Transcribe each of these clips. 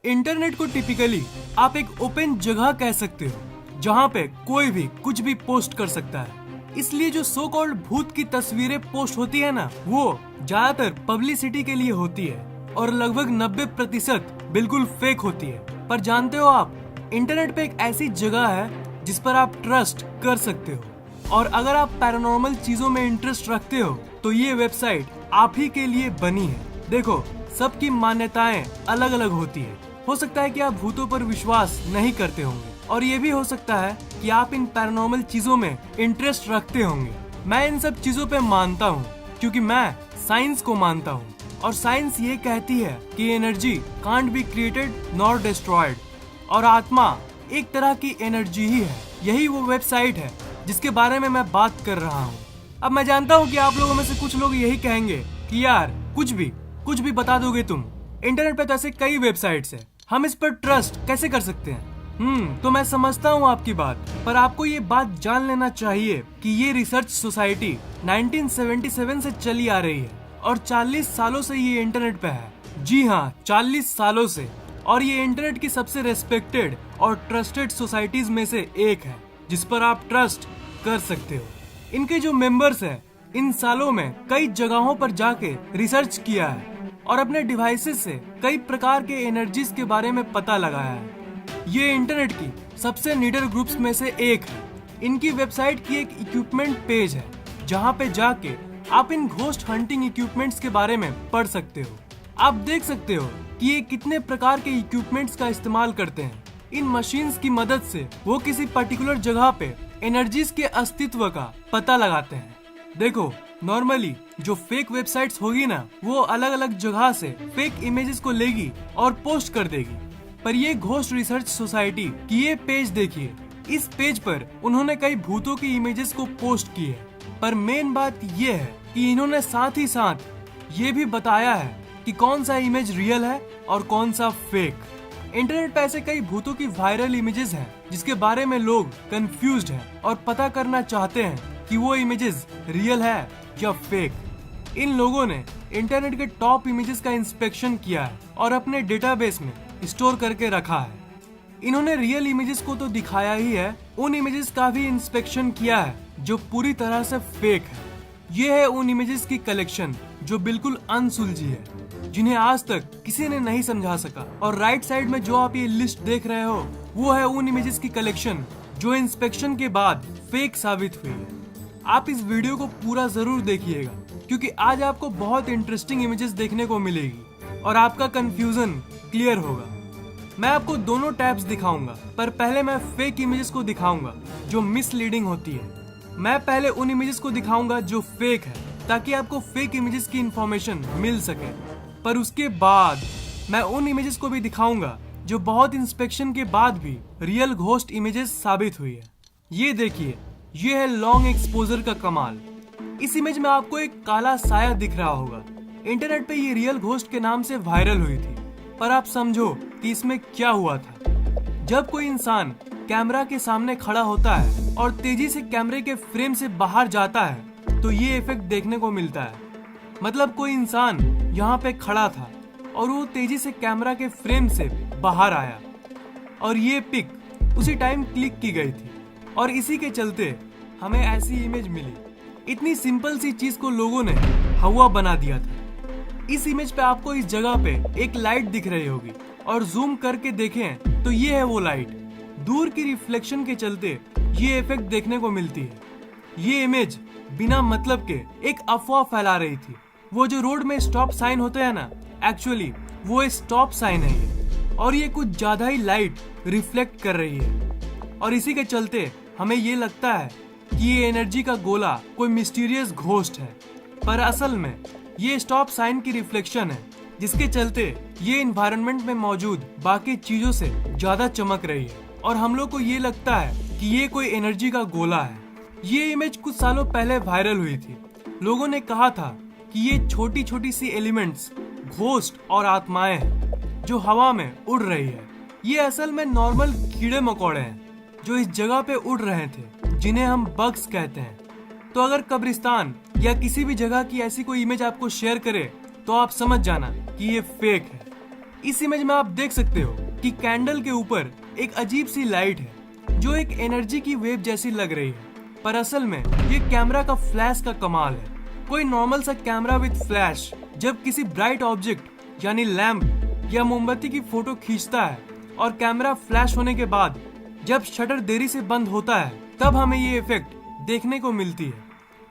Internet को typically आप एक ओपन जगह कह सकते हो जहाँ पे कोई भी कुछ भी पोस्ट कर सकता है। इसलिए जो सो कॉल्ड भूत की तस्वीरें पोस्ट होती है ना, वो ज्यादातर पब्लिसिटी के लिए होती है और लगभग 90% बिल्कुल फेक होती है। पर जानते हो आप, इंटरनेट पे एक ऐसी जगह है जिस पर आप ट्रस्ट कर सकते हो। और अगर आप पैरानॉर्मल चीजों में इंटरेस्ट रखते हो तो ये वेबसाइट आप ही के लिए बनी है। देखो, सबकी मान्यताएं अलग अलग होती है। हो सकता है कि आप भूतों पर विश्वास नहीं करते होंगे और ये भी हो सकता है कि आप इन पैरानॉर्मल चीजों में इंटरेस्ट रखते होंगे। मैं इन सब चीजों पे मानता हूँ क्योंकि मैं साइंस को मानता हूँ और साइंस ये कहती है कि energy can't be created nor destroyed और आत्मा एक तरह की एनर्जी ही है। यही वो वेबसाइट है जिसके बारे में मैं बात कर रहा हूँ। अब मैं जानता हूँ कि आप लोगों में से कुछ लोग यही कहेंगे कि यार कुछ भी बता दोगे तुम। इंटरनेट पे तो ऐसे कई वेबसाइट्स है, हम इस पर ट्रस्ट कैसे कर सकते हैं? तो मैं समझता हूँ आपकी बात, पर आपको ये बात जान लेना चाहिए कि ये रिसर्च सोसाइटी 1977 से चली आ रही है और 40 सालों से ये इंटरनेट पे है। जी हाँ, 40 सालों से। और ये इंटरनेट की सबसे रेस्पेक्टेड और ट्रस्टेड सोसाइटीज में से एक है जिस पर आप ट्रस्ट कर सकते हो। इनके जो मेंबर्स हैं, इन सालों में कई जगहों पर जाके रिसर्च किया है और अपने डिवाइसेस से कई प्रकार के एनर्जीज के बारे में पता लगाया है। ये इंटरनेट की सबसे नीडर ग्रुप्स में से एक है। इनकी वेबसाइट की एक इक्विपमेंट पेज है जहाँ पे जाके आप इन घोस्ट हंटिंग इक्विपमेंट्स के बारे में पढ़ सकते हो। आप देख सकते हो कि ये कितने प्रकार के इक्विपमेंट्स का इस्तेमाल करते हैं। इन मशीन्स की मदद से वो किसी पर्टिकुलर जगह पे एनर्जीज के अस्तित्व का पता लगाते हैं। देखो, नॉर्मली जो फेक वेबसाइट्स होगी ना, वो अलग अलग जगह से फेक इमेजेस को लेगी और पोस्ट कर देगी। पर ये घोस्ट रिसर्च सोसाइटी की ये पेज देखिए। इस पेज पर उन्होंने कई भूतों की इमेजेस को पोस्ट की है, पर मेन बात ये है कि इन्होंने साथ ही साथ ये भी बताया है कि कौन सा इमेज रियल है और कौन सा फेक। इंटरनेट पे ऐसे कई भूतों की वायरल इमेजेस हैं जिसके बारे में लोग कंफ्यूज्ड हैं और पता करना चाहते हैं कि वो इमेजेस रियल है या फेक। इन लोगों ने इंटरनेट के टॉप इमेजेस का इंस्पेक्शन किया है और अपने डेटाबेस में स्टोर करके रखा है। इन्होंने रियल इमेजेस को तो दिखाया ही है, उन इमेजेस का भी इंस्पेक्शन किया है जो पूरी तरह से फेक है। ये है उन इमेजेस की कलेक्शन जो बिल्कुल अनसुलझी है, जिन्हें आज तक किसी ने नहीं समझा सका। और राइट साइड में जो आप ये लिस्ट देख रहे हो, वो है उन इमेजेस की कलेक्शन जो इंस्पेक्शन के बाद फेक साबित हुई है। आप इस वीडियो को पूरा जरूर देखिएगा क्योंकि आज आपको बहुत इंटरेस्टिंग इमेजेस देखने को मिलेगी और आपका कंफ्यूजन क्लियर होगा। मैं आपको दोनों टैब्स दिखाऊंगा, पर पहले मैं फेक इमेजेस को दिखाऊंगा जो मिसलीडिंग होती है। मैं पहले उन इमेजेस को दिखाऊंगा जो फेक है ताकि आपको फेक इमेजेस की इंफॉर्मेशन मिल सके, पर उसके बाद मैं उन इमेजेस को भी दिखाऊंगा जो बहुत इंस्पेक्शन के बाद भी रियल घोस्ट इमेजेस साबित हुई है। ये देखिए, ये है लॉन्ग एक्सपोजर का कमाल। इस इमेज में आपको एक काला साया दिख रहा होगा। इंटरनेट पे ये रियल घोस्ट के नाम से वायरल हुई थी, पर आप समझो कि इसमें क्या हुआ था। जब कोई इंसान कैमरा के सामने खड़ा होता है और तेजी से कैमरे के फ्रेम से बाहर जाता है तो ये इफेक्ट देखने को मिलता है। मतलब कोई इंसान यहाँ पे खड़ा था और वो तेजी से कैमरा के फ्रेम से बाहर आया और ये पिक उसी टाइम क्लिक की गई थी और इसी के चलते हमें ऐसी इमेज मिली। इतनी सिंपल सी चीज को लोगों ने हवा बना दिया था। इस इमेज पे आपको इस जगह पे एक लाइट दिख रही होगी और जूम करके देखें तो ये है वो लाइट। दूर की रिफ्लेक्शन के चलते ये इफेक्ट देखने को मिलती है। ये इमेज बिना मतलब के एक अफवाह फैला रही थी। वो जो रोड में स्टॉप साइन होते हैं ना, एक्चुअली वो स्टॉप साइन है ये, और ये कुछ ज्यादा ही लाइट रिफ्लेक्ट कर रही है और इसी के चलते हमें ये लगता है कि ये एनर्जी का गोला कोई मिस्टीरियस घोस्ट है, पर असल में ये स्टॉप साइन की रिफ्लेक्शन है जिसके चलते ये एनवायरनमेंट में मौजूद बाकी चीजों से ज्यादा चमक रही है और हम लोग को ये लगता है कि ये कोई एनर्जी का गोला है। ये इमेज कुछ सालों पहले वायरल हुई थी। लोगों ने कहा था कि ये छोटी छोटी सी एलिमेंट्स घोस्ट और आत्माएं हैं जो हवा में उड़ रही है। ये असल में नॉर्मल कीड़े मकोड़े हैं जो इस जगह पे उड़ रहे थे, जिन्हें हम बग्स कहते हैं। तो अगर कब्रिस्तान या किसी भी जगह की ऐसी कोई इमेज आपको शेयर करे तो आप समझ जाना कि ये फेक है। इस इमेज में आप देख सकते हो कि कैंडल के ऊपर एक अजीब सी लाइट है जो एक एनर्जी की वेव जैसी लग रही है, पर असल में ये कैमरा का फ्लैश का कमाल है। कोई नॉर्मल सा कैमरा विद फ्लैश जब किसी ब्राइट ऑब्जेक्ट यानी लैंप या मोमबत्ती की फोटो खींचता है और कैमरा फ्लैश होने के बाद जब शटर देरी से बंद होता है, तब हमें ये इफेक्ट देखने को मिलती है,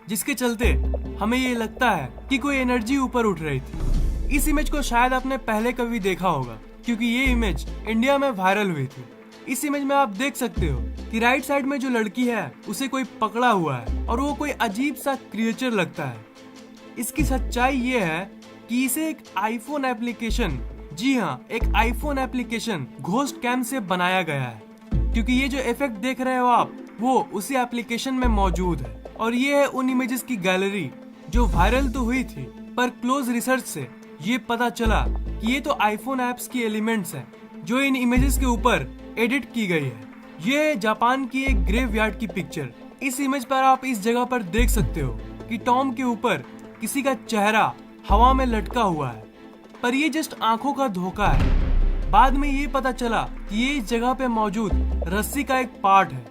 जिसके चलते हमें ये लगता है कि कोई एनर्जी ऊपर उठ रही थी। इस इमेज को शायद आपने पहले कभी देखा होगा, क्योंकि ये इमेज इंडिया में वायरल हुई थी। इस इमेज में आप देख सकते हो कि राइट साइड में जो लड़की है उसे कोई पकड़ा हुआ है और वो कोई अजीब सा क्रिएचर लगता है। इसकी सच्चाई ये है कि इसे एक आईफोन एप्लीकेशन, जी हाँ, एक आईफोन एप्लीकेशन घोस्ट कैम से बनाया गया है, क्योंकि ये जो इफेक्ट देख रहे हो आप वो उसी एप्लीकेशन में मौजूद है। और ये है उन इमेजेस की गैलरी जो वायरल तो हुई थी, पर क्लोज रिसर्च से ये पता चला कि ये तो आईफोन ऐप्स की एलिमेंट्स हैं जो इन इमेजेस के ऊपर एडिट की गई है। ये है जापान की एक ग्रेवयार्ड की पिक्चर। इस इमेज पर आप इस जगह पर देख सकते हो कि टॉम के ऊपर किसी का चेहरा हवा में लटका हुआ है, पर ये जस्ट आंखों का धोखा है। बाद में ये पता चला कि ये इस जगह पे मौजूद रस्सी का एक पार्ट है।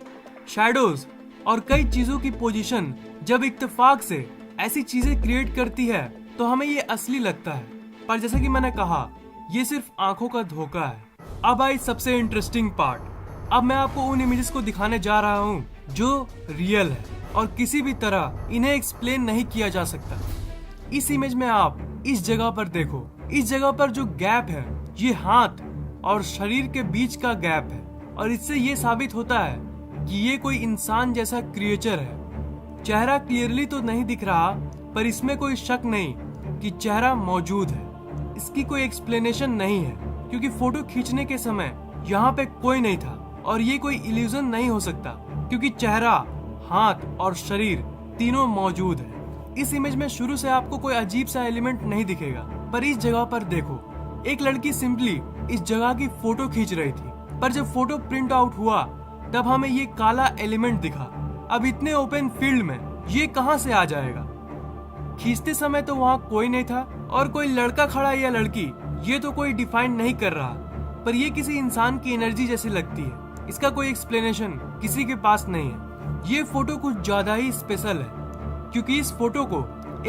शैडोज और कई चीजों की पोजीशन जब इत्तेफाक से ऐसी चीजें क्रिएट करती है तो हमें ये असली लगता है, पर जैसा कि मैंने कहा ये सिर्फ आंखों का धोखा है। अब आई सबसे इंटरेस्टिंग पार्ट। अब मैं आपको उन इमेजेस को दिखाने जा रहा हूँ जो रियल है और किसी भी तरह इन्हें एक्सप्लेन नहीं किया जा सकता। इस इमेज में आप इस जगह पर देखो, इस जगह पर जो गैप है ये हाथ और शरीर के बीच का गैप है, और इससे ये साबित होता है कि ये कोई इंसान जैसा क्रिएचर है। चेहरा क्लियरली तो नहीं दिख रहा, पर इसमें कोई शक नहीं कि चेहरा मौजूद है। इसकी कोई एक्सप्लेनेशन नहीं है, क्योंकि फोटो खींचने के समय यहाँ पे कोई नहीं था, और ये कोई इल्यूजन नहीं हो सकता क्योंकि चेहरा, हाथ और शरीर तीनों मौजूद है। इस इमेज में शुरू से आपको कोई अजीब सा एलिमेंट नहीं दिखेगा, पर इस जगह पर देखो, एक लड़की सिंपली इस जगह की फोटो खींच रही थी, पर जब फोटो प्रिंट आउट हुआ तब हमें ये काला एलिमेंट दिखा। अब इतने ओपन फील्ड में ये कहां से आ जाएगा? खींचते समय तो वहां कोई नहीं था, और कोई लड़का खड़ा या लड़की ये तो कोई डिफाइन नहीं कर रहा, पर ये किसी इंसान की एनर्जी जैसी लगती है। इसका कोई एक्सप्लेनेशन किसी के पास नहीं है। ये फोटो कुछ ज्यादा ही स्पेशल है, क्योंकि इस फोटो को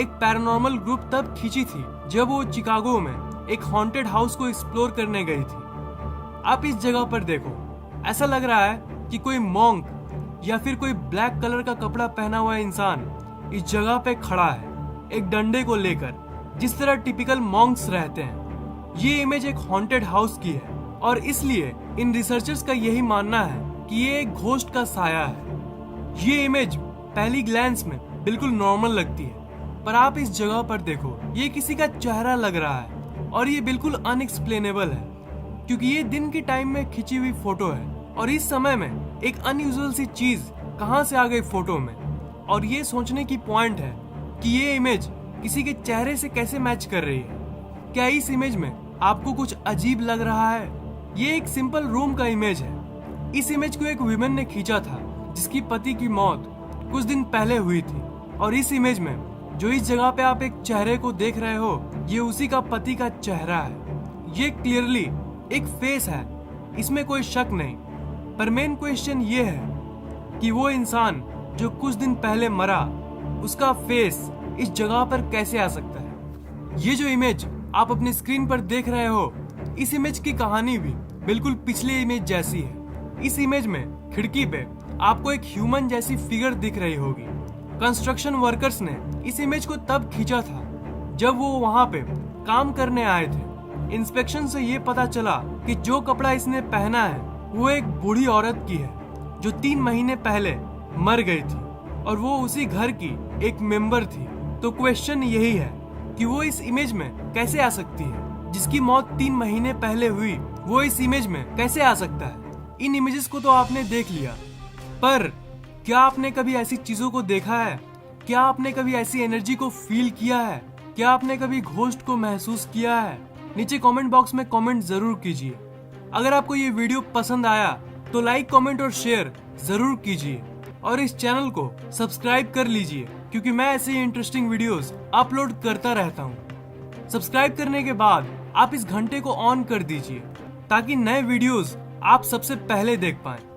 एक पैरानॉर्मल ग्रुप तब खींची थी जब वो चिकागो में एक हॉन्टेड हाउस को एक्सप्लोर करने गई थी। आप इस जगह पर देखो, ऐसा लग रहा है कि कोई मॉन्क या फिर कोई ब्लैक कलर का कपड़ा पहना हुआ इंसान इस जगह पे खड़ा है, एक डंडे को लेकर, जिस तरह टिपिकल मॉन्क्स रहते हैं। ये इमेज एक हॉन्टेड हाउस की है, और इसलिए इन रिसर्चर्स का यही मानना है कि ये एक घोस्ट का साया है। ये इमेज पहली ग्लैंस में बिल्कुल नॉर्मल लगती है, पर आप इस जगह पर देखो, ये किसी का चेहरा लग रहा है, और ये बिल्कुल अनएक्सप्लेनेबल है, क्योंकि ये दिन के टाइम में खींची हुई फोटो है, और इस समय में एक अनयूजुअल सी चीज कहां से आ गई फोटो में। और ये सोचने की पॉइंट है कि ये इमेज किसी के चेहरे से कैसे मैच कर रही है। क्या इस इमेज में आपको कुछ अजीब लग रहा है? ये एक सिंपल रूम का इमेज है। इस इमेज को एक वुमेन ने खींचा था जिसकी पति की मौत कुछ दिन पहले हुई थी, और इस इमेज में जो इस जगह पे आप एक चेहरे को देख रहे हो, ये उसी का पति का चेहरा है। ये क्लियरली एक फेस है, इसमें कोई शक नहीं, पर मेन क्वेश्चन ये है कि वो इंसान जो कुछ दिन पहले मरा, उसका फेस इस जगह पर कैसे आ सकता है। ये जो इमेज आप अपनी स्क्रीन पर देख रहे हो, इस इमेज की कहानी भी बिल्कुल पिछले इमेज जैसी है। इस इमेज में खिड़की पे आपको एक ह्यूमन जैसी फिगर दिख रही होगी। कंस्ट्रक्शन वर्कर्स ने इस इमेज को तब खींचा था जब वो वहां पे काम करने आए थे। इंस्पेक्शन से ये पता चला कि जो कपड़ा इसने पहना है वो एक बूढ़ी औरत की है जो 3 महीने पहले मर गई थी, और वो उसी घर की एक मेंबर थी। तो क्वेश्चन यही है कि वो इस इमेज में कैसे आ सकती है? जिसकी मौत 3 महीने पहले हुई, वो इस इमेज में कैसे आ सकता है? इन इमेजेस को तो आपने देख लिया, पर क्या आपने कभी ऐसी चीजों को देखा है? क्या आपने कभी ऐसी एनर्जी को फील किया है? क्या आपने कभी घोस्ट को महसूस किया है? नीचे कमेंट बॉक्स में कमेंट जरूर कीजिए। अगर आपको ये वीडियो पसंद आया तो लाइक, कमेंट और शेयर जरूर कीजिए, और इस चैनल को सब्सक्राइब कर लीजिए, क्योंकि मैं ऐसे ही इंटरेस्टिंग वीडियोस अपलोड करता रहता हूँ। सब्सक्राइब करने के बाद आप इस घंटे को ऑन कर दीजिए ताकि नए वीडियोस आप सबसे पहले देख पाएं।